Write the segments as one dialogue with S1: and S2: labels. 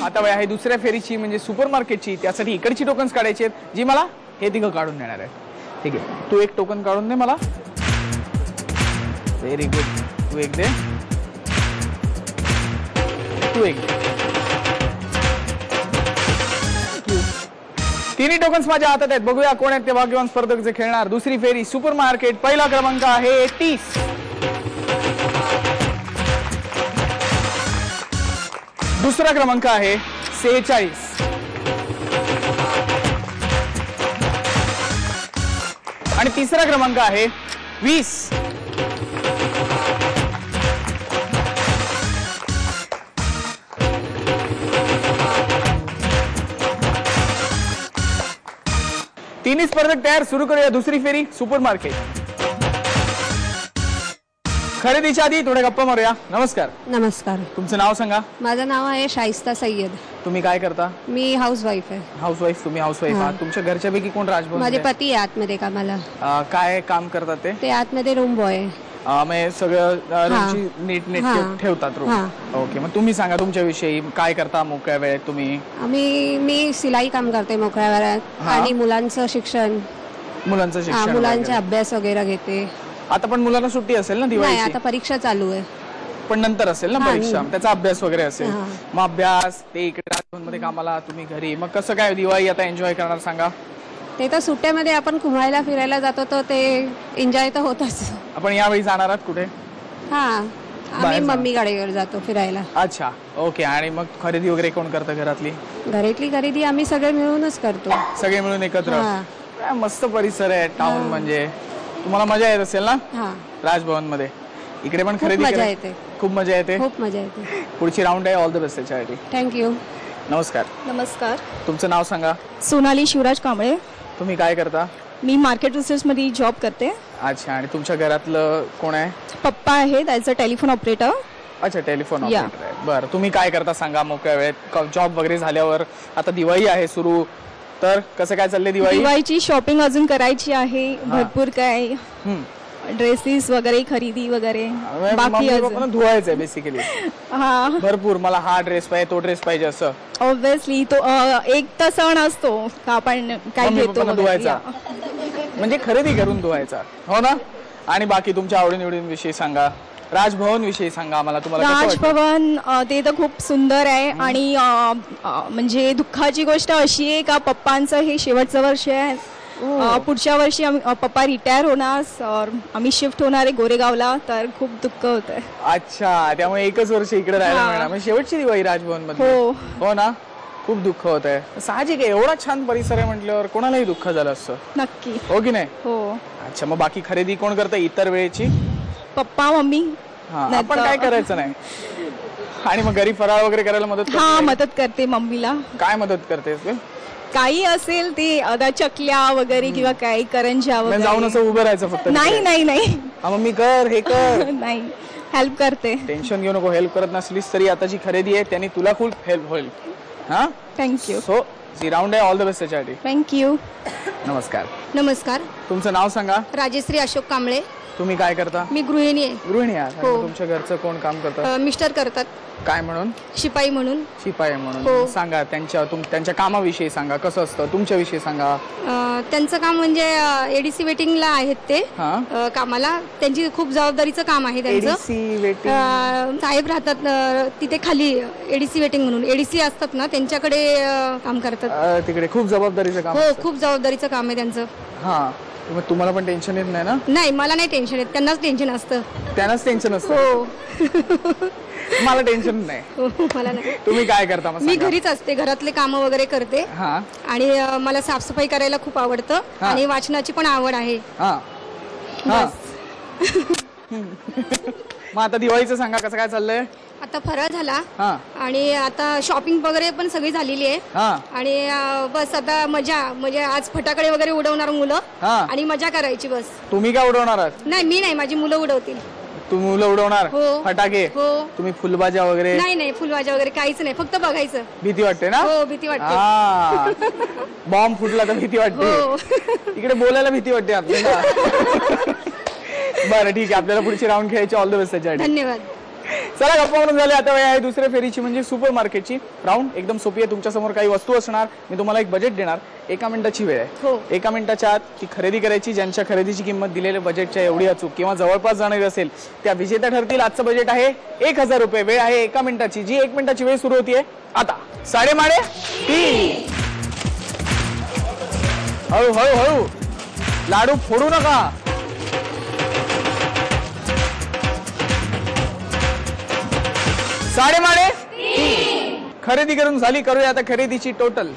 S1: आता वेळ आहे दुसऱ्या फेरीची म्हणजे सुपरमार्केटची. त्यासाठी इकडची टोकन्स काढायची आहेत जी मला हे तिघं काढून देणार आहे. ठीक आहे, तू एक टोकन काढून दे मला. Very good. तू एक दे, तू एक दे. तिन्ही टोकन्स माझ्या हातात आहेत. बघूया कोण आहेत ते भाग्यवान स्पर्धक जे खेळणार दुसरी फेरी सुपरमार्केट. पहिला क्रमांक आहे 30. दुसरा क्रमांक आहे 46. आणि तिसरा क्रमांक आहे 20. तिन्ही स्पर्धक तयार. सुरू करूया दुसरी फेरी सुपरमार्केट. खरेदीच्या आधी थोड्या गप्पा मारूया. नमस्कार.
S2: नमस्कार.
S1: तुमचं नाव सांगा.
S2: माझं नाव आहे शाइस्ता सय्यद.
S1: तुम्ही काय करता?
S2: मी हाऊसवाईफ आहे.
S1: हाऊसवाईफ. तुम्ही हाऊसवाईफ आहात. तुमच्या घरच्यापैकी कोण राजभवन?
S2: माझे पती आहे आतमध्ये कामाला.
S1: काय काम करतात ते?
S2: आतमध्ये रूम बॉय आहे.
S1: मग सगळं रूमची नीट ठेवतात रूम. ओके, मग तुम्ही सांगा तुमच्याविषयी. काय करता मोकळ्या वेळेत तुम्ही?
S2: मी सिलाई काम करते मोकळ्या वेळात आणि मुलांचं शिक्षण.
S1: मुलांचं शिक्षण,
S2: मुलांचे अभ्यास वगैरे घेते.
S1: आता पण मुलांना सुट्टी असेल ना दिवाळीची?
S2: आता परीक्षा चालू आहे.
S1: पण नंतर असेल ना परीक्षा, त्याचा अभ्यास वगैरे असेल. मग अभ्यास ते इकडे राजभवन मध्ये कामाला, तुम्ही घरी. मग कसं काय दिवाळी आता एन्जॉय करणार सांगा?
S2: ते तर सुट्ट्यामध्ये आपण घुमायला फिरायला जातो तर ते एन्जॉय तर होतच.
S1: आपण यावेळी जाणार आहात कुठे?
S2: आम्ही मम्मी गाडीवर जातो फिरायला.
S1: अच्छा, ओके. आणि मग खरेदी वगैरे कोण करतं घरातली?
S2: घरातली खरेदी आम्ही सगळे मिळूनच करतो.
S1: सगळे मिळून एकत्र. काय मस्त परिसर आहे टाउन. म्हणजे तुम्हाला मजा येत असेल ना राजभवन मध्ये? इकडे पण खरेदी
S2: मजा येते.
S1: खूप मजा येते.
S2: खूप मजा येते.
S1: पुढची राऊंड आहे. ऑल द बेस्ट त्याच्यासाठी.
S2: थँक्यू.
S1: नमस्कार.
S3: नमस्कार.
S1: तुमचं नाव सांगा.
S3: सोनाली शिवराज कांबळे.
S1: तुम्ही काय करता?
S3: मी मार्केट रिसर्च मध्ये जॉब करते.
S1: अच्छा. आणि तुमच्या घरातलं कोण आहे?
S3: पप्पा आहेत, ॲज अ टेलिफोन ऑपरेटर.
S1: अच्छा, टेलिफोन ऑपरेटर आहे. बरं, तुम्ही काय करता सांगा मोकळ्या वेळेत? जॉब वगैरे झाल्यावर आता दिवाळी आहे सुरू, तर कसं काय चाललंय दिवाळी?
S3: दिवाळीची शॉपिंग अजून करायची आहे. भरपूर काय ड्रेसेस वगैरे खरेदी वगैरे बाकी अजून
S1: धुवायचंय बेसिकली. भरपूर. मला हा ड्रेस पाहिजे, तो ड्रेस पाहिजे असं.
S3: ऑब्विसली तो एक तर सण असतो का आपण काय घेतो
S1: धुवायचा म्हणजे खरेदी करून धुवायचा, हो ना? आणि बाकी तुमच्या आवडीनिवडींविषयी सांगा. राजभवन विषयी सांगा आम्हाला. तुम्हाला
S3: राजभवन ते तर खूप सुंदर आहे. आणि म्हणजे दुःखाची गोष्ट अशी आहे का पप्पांचं हे शेवटचं वर्ष आहे. पुढच्या वर्षी पप्पा रिटायर होणार और आम्ही शिफ्ट होणार आहे गोरेगावला, तर खूप दुःख होत आहे.
S1: अच्छा, त्यामुळे एकच वर्ष इकडे राहायला मिळणार. म्हणजे शेवटची दिवाळी राजभवन मध्ये, हो ना? खूप दुःख होत आहे. साहजिक आहे, एवढा छान परिसर आहे म्हटल्यावर कोणालाही दुःख झालं असतं.
S3: नक्की,
S1: हो की नाही?
S3: हो.
S1: अच्छा, मग बाकी खरेदी कोण करतं इतर वेळेची?
S3: Papa mummy.
S1: आपण काय करायचं नाही. आणि मग घरी फराळ वगैरे करायला मदत?
S3: मदत करते मम्मीला.
S1: काय मदत करतेस?
S3: काही असेल ते चकल्या वगैरे किंवा काही करंज्या वगैरे.
S1: जाऊन असं उभं राहायचं फक्त?
S3: नाही नाही नाही.
S1: मम्मी कर, हे कर.
S3: नाही, हेल्प करते.
S1: टेन्शन घेऊ नको. हेल्प करत नसलीस तरी आता जी खरेदी आहे त्यांनी तुला खूप हेल्प होईल. हा,
S3: थँक्यू.
S1: सो जी राऊंड आहे, ऑल द बेस्ट त्याच्यासाठी.
S3: थँक्यू.
S1: नमस्कार.
S2: नमस्कार.
S1: तुमचं नाव सांगा.
S2: राजेश्री अशोक कांबळे.
S1: तुम्ही काय करता?
S2: मी गृहिणी आहे.
S1: गृहिणी आहात. तुमच्या घरचं कोण काम करतं?
S2: मिस्टर करतात.
S1: काय म्हणून?
S2: शिपाई म्हणून.
S1: शिपाई म्हणून. सांगा त्यांच्या कामाविषयी सांगा. कसं असतं तुमच्याविषयी सांगा.
S2: त्यांचं काम म्हणजे एडीसी वेटिंगला आहेत ते कामाला. त्यांची खूप जबाबदारीचं काम आहे त्यांचं.
S1: एडीसी वेटिंग
S2: साहेब राहतात तिथे खाली एडीसी वेटिंग म्हणून. एडीसी असतात ना, त्यांच्याकडे काम करतात.
S1: तिकडे खूप जबाबदारीचं काम.
S2: हो, खूप जबाबदारीचं काम आहे त्यांचं.
S1: हा, मग तुम्हाला पण टेन्शन येत नाही ना?
S2: नाही, मला नाही टेन्शन येत. त्यांनाच टेन्शन असतं.
S1: त्यांनाच टेन्शन असतं?
S2: हो.
S1: मला टेन्शन नाही.
S2: मला नाही.
S1: तुम्ही काय करता?
S2: मी घरीच असते, घरातले काम वगैरे करते. आणि मला साफसफाई करायला खूप आवडतं आणि वाचनाची पण आवड आहे.
S1: मग आता दिवाळीचं सांगा, कसं काय चाललंय?
S2: आता फराळ झाला आणि आता शॉपिंग वगैरे पण सगळी झालेली आहे. आणि बस आता मजा, म्हणजे आज फटाकडे वगैरे उडवणार मुलं आणि मजा करायची बस.
S1: तुम्ही काय उडवणार आहात?
S2: नाही, मी नाही, माझी मुलं उडवतील.
S1: तुम्ही मुलं उडवणार फटाके?
S2: हो.
S1: तुम्ही फुलबाजा वगैरे?
S2: नाही नाही, फुलबाजा वगैरे काहीच नाही, फक्त बघायचं.
S1: भीती वाटते ना?
S2: हो, भीती वाटते.
S1: बॉम्ब फुटला तर भीती वाटते. इकडे बोलायला भीती वाटते आपल्याला. बरं, ठीक आहे. आपल्याला पुढची राऊंड खेळायची. ऑल द बेस्ट त्याच्यासाठी.
S2: धन्यवाद.
S1: चला गप्पा म्हणून झाले. आता वेळ आहे दुसऱ्या फेरीची म्हणजे सुपर मार्केटची. राऊंड एकदम सोपी आहे. तुमच्या समोर काही वस्तू असणार, मी तुम्हाला एक बजेट देणार. 1 मिनिटाची वेळ आहे. 1 मिनिटाच्या आत ती खरेदी करायची. ज्यांच्या खरेदीची किंमत दिलेल्या बजेटच्या एवढी अचूक किंवा जवळपास जाणारी असेल त्या विजेत्या ठरतील. आजचं बजेट आहे 1000 रुपये. वेळ आहे 1 मिनिटाची. जी 1 मिनिटाची वेळ सुरू होतीये आता. साडेमाडे 3. हळू हळू हळू, लाडू फोडू नका. साडेमाडे 3. खरेदी करून झाली. करूया आता खरेदीची टोटल.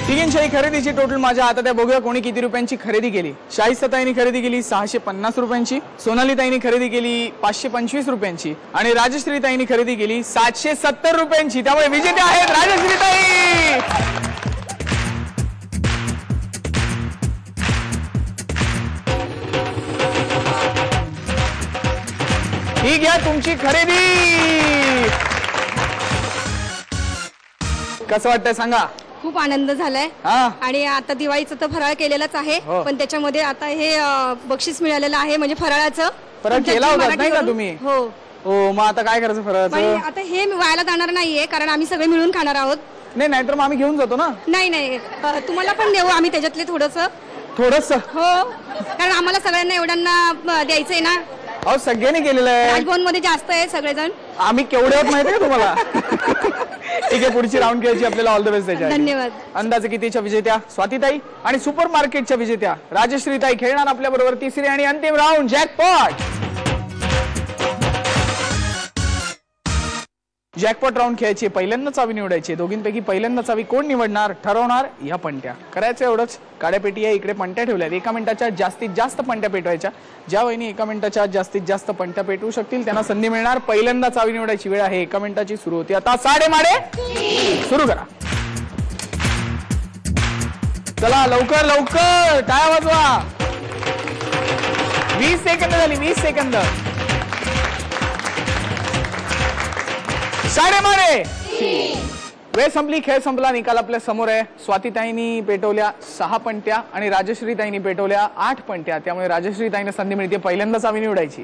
S1: तिघींच्याही खरेदीची टोटल माझ्या हातात आहे. बघूया कोणी किती रुपयांची खरेदी केली. शाहिस्ताताईंनी खरेदी केली 650 रुपयांची, सोनालीताईंनी खरेदी केली 525 रुपयांची आणि राजश्रीताईंनी खरेदी केली 770 रुपयांची. त्यामुळे विजेत्या आहेत राजश्रीताई. ही घ्या तुमची खरेदी. कसं वाटतंय सांगा.
S2: खूप आनंद झालाय. आणि आता दिवाळीचं तर फराळ केलेलाच आहे, पण त्याच्यामध्ये आता हे बक्षीस मिळालेलं आहे म्हणजे फराळाचं.
S1: फराळ केला होता नाही का तुम्ही?
S2: हो
S1: हो. मग आता काय करायचं फराळाचं?
S2: आता हे वायाला जाणार नाहीये कारण आम्ही सगळे मिळून खाणार आहोत.
S1: नाही नाहीतर मग आम्ही घेऊन जातो ना.
S2: नाही तुम्हाला पण देऊ आम्ही त्याच्यातले थोडस.
S1: हो,
S2: कारण आम्हाला सगळ्यांना एवढ्यांना द्यायचंय ना.
S1: अहो सगळ्यांनी केलेलं आहे.
S2: राजभवन मध्ये जास्त आहे सगळेजण.
S1: आम्ही केवढे आहोत माहितीये का तुम्हाला? ठीक आहे, पुढची राऊंड खेळायची आपल्याला. ऑल द बेस्ट त्याच्या.
S2: धन्यवाद.
S1: अंदाजे कितीच्या विजेत्या स्वातीताई आणि सुपर मार्केटच्या विजेत्या राजश्रीताई खेळणार आपल्या बरोबर. तिसरी आणि अंतिम राऊंड जॅकपॉट. जॅकपॉट राऊंड खेळायची. पहिल्यांदा चावी निवडायची. दोघींपैकी पहिल्यांदा चावी कोण निवडणार ठरवणार या पंट्या. करायचं एवढंच. काड्यापेटी आहे इकडे, पंट्या ठेवल्यात. 1 मिनिटाच्या जास्तीत जास्त पंट्या पेटवायच्या. ज्या वहिनी 1 मिनिटाच्या जास्तीत जास्त पंट्या पेटवू शकतील त्यांना संधी मिळणार. पहिल्यांदा चावी निवडायची. वेळ आहे 1 मिनिटाची. सुरू होती आता. साडेमाडे सुरू करा. चला लवकर लवकर टाळ्या वाजवा. 20 सेकंद झाली. 20 सेकंद. साडेमाडे. वेळ संपली. खेळ संपला. निकाल आपल्या समोर आहे. स्वातीताईंनी पेटवल्या 6 पंट्या आणि राजश्रीताईंनी पेटवल्या 8 पंट्या. त्यामुळे राजश्रीताईंना संधी मिळते पहिल्यांदा चावी निवडायची.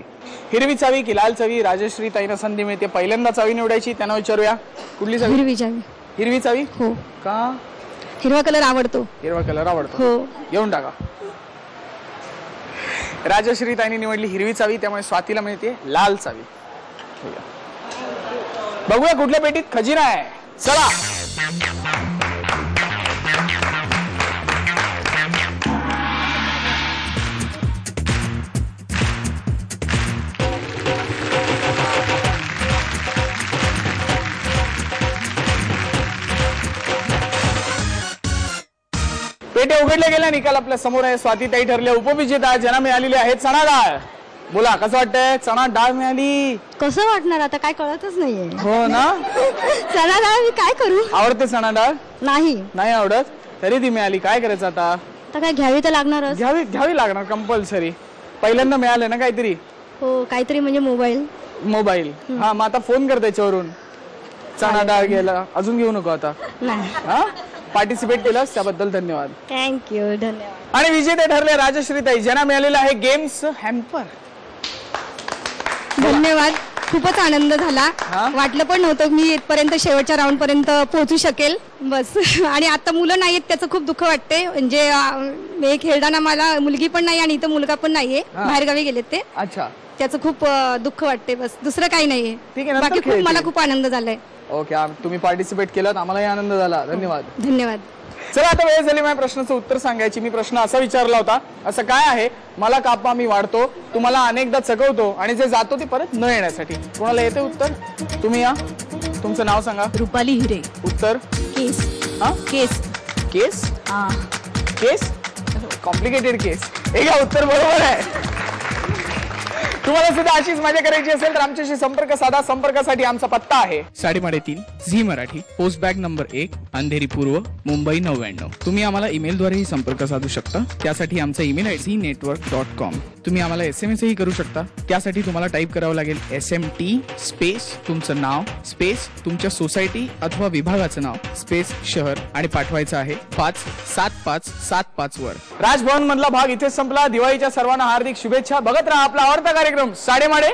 S1: हिरवी चावी की लाल चावी? राजश्रीताईंना संधी मिळते पहिल्यांदा चावी निवडायची. त्यांना विचारूया कुठली चावी?
S2: हिरवी चावी.
S1: हिरवी चावी.
S2: हो.
S1: का?
S2: हिरवा कलर आवडतो.
S1: हिरवा कलर आवडतो.
S2: हो.
S1: येऊन टाका. राजश्रीताईंनी निवडली हिरवी चावी. त्यामुळे स्वातीला मिळते लाल चावी. बघूया कुठल्या पेटीत खजिना आहे. चला. पेटे उघडले गेल्या. निकाल आपल्या समोर आहे. स्वातीताई ठरल्या उपविजेता. ज्यांना मिळालेले आहेत चणा डाळ. बोला कसं वाटतंय? चणा डाळ मिळाली.
S2: कसं वाटणार आता काय कळतच नाहीये.
S1: हो ना.
S2: चणा डाळ मी काय करू?
S1: आवडते चणा डाळ?
S2: नाही
S1: आवडत तरी ती मिळाली. काय करायचं आता?
S2: काय घ्यावी तर लागणारच.
S1: घ्यावी लागणार कंपल्सरी. पहिल्यांदा मिळालं ना काहीतरी.
S2: हो काहीतरी म्हणजे
S1: मोबाईल. हा मग आता फोन कर त्याच्यावरून. चणा डाळ घ्यायला. अजून घेऊ नको आता. हा पार्टिसिपेट केलंस त्याबद्दल धन्यवाद.
S2: थँक्यू. धन्यवाद.
S1: आणि विजेते ठरले राजश्रीताई ज्यांना मिळालेलं आहे गेम्स हॅम्पर.
S2: धन्यवाद. खूपच आनंद झाला. वाटलं पण नव्हतं मी इथपर्यंत शेवटच्या राऊंड पर्यंत पोहोचू शकेल. बस. आणि आता मुलं नाहीत त्याचं खूप दुःख वाटते. म्हणजे मी खेळताना मला मुलगी पण नाही आणि इथं मुलगा पण नाहीये. बाहेरगावी गेलेत ते.
S1: अच्छा.
S2: त्याचं खूप दुःख वाटते. बस दुसरं काही नाहीये.
S1: ठीक आहे.
S2: बाकी खूप मला खूप आनंद झालाय.
S1: ओके. तुम्ही पार्टिसिपेट केलात. आम्हालाही आनंद झाला. धन्यवाद.
S2: धन्यवाद.
S1: चला आता वेळ झाली माझ्या प्रश्नाचं उत्तर सांगायची. मी प्रश्न असा विचारला होता. असं काय आहे मला कापा मी वाढतो, तुम्हाला अनेकदा चकवतो आणि जे जातो ते परत न येण्यासाठी? कोणाला येते उत्तर? तुम्ही या. तुमचं नाव सांगा.
S3: रुपाली हिरे.
S1: उत्तर?
S3: केस. केस.
S1: केस. केस. कॉम्प्लिकेटेड केस. हे का उत्तर बरोबर आहे. तुम्हाला सुद्धा अशीच मजा करायची असेल तर आमच्याशी संपर्क साधा. संपर्कासाठी आमचा पत्ता आहे 3.5 Zee Marathi, post bag number 1, Andheri पूर्व, मुंबई 99. तुम्ही आम्हाला ईमेलद्वारेही संपर्क साधू शकता. त्यासाठी आमचा ईमेल आहे znetwork.com. तुम्ही आम्हाला SMS ही करू शकता. त्यासाठी तुम्हाला टाईप करावं लागेल SMT स्पेस तुमचं नाव स्पेस तुमच्या सोसायटी अथवा विभागाचं नाव स्पेस शहर आणि पाठवायचं आहे 57575 वर. राजभवन मधला भाग इथेच संपला. दिवाळीच्या सर्वांना हार्दिक शुभेच्छा. बघत राहा आपला आवडता कार्यक्रम साडेमाडे.